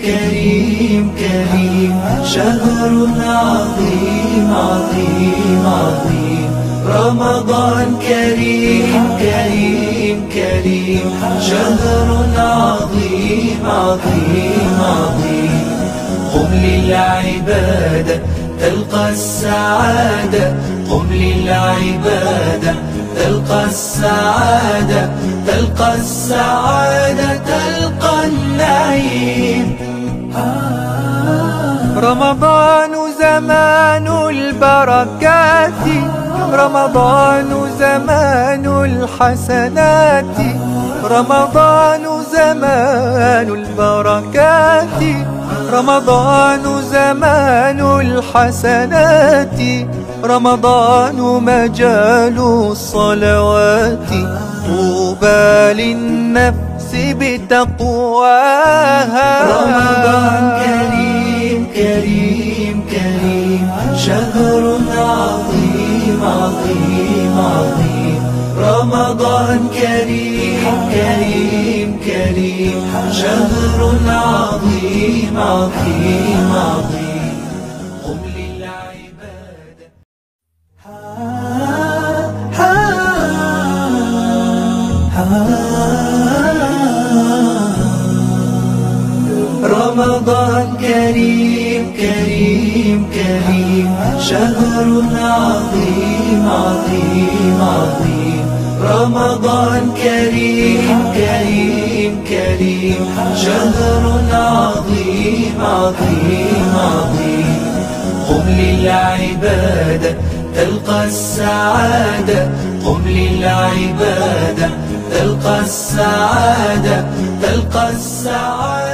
كريم كريم، شهر عظيم عظيم عظيم. رمضان كريم كريم كريم، شهر عظيم عظيم عظيم. قم للعبادة تلقى السعادة، قم للعبادة تلقى السعادة، تلقى السعادة تلقى النعيم. رمضان زمان البركات، رمضان زمان الحسنات، رمضان زمان البركات، رمضان زمان الحسنات، رمضان مجال الصلوات. طوبى للنفس بتقواها. رمضان كريم كريم كريم، شهر عظيم عظيم عظيم. رمضان كريم كريم كريم، شهر عظيم عظيم عظيم. قم للعبادة. رمضان كريم كريم كريم، شهر عظيم عظيم عظيم. رمضان كريم كريم كريم، شهر عظيم عظيم عظيم. قم للعبادة تلقى السعادة، قم للعبادة تلقى السعادة، تلقى السعادة.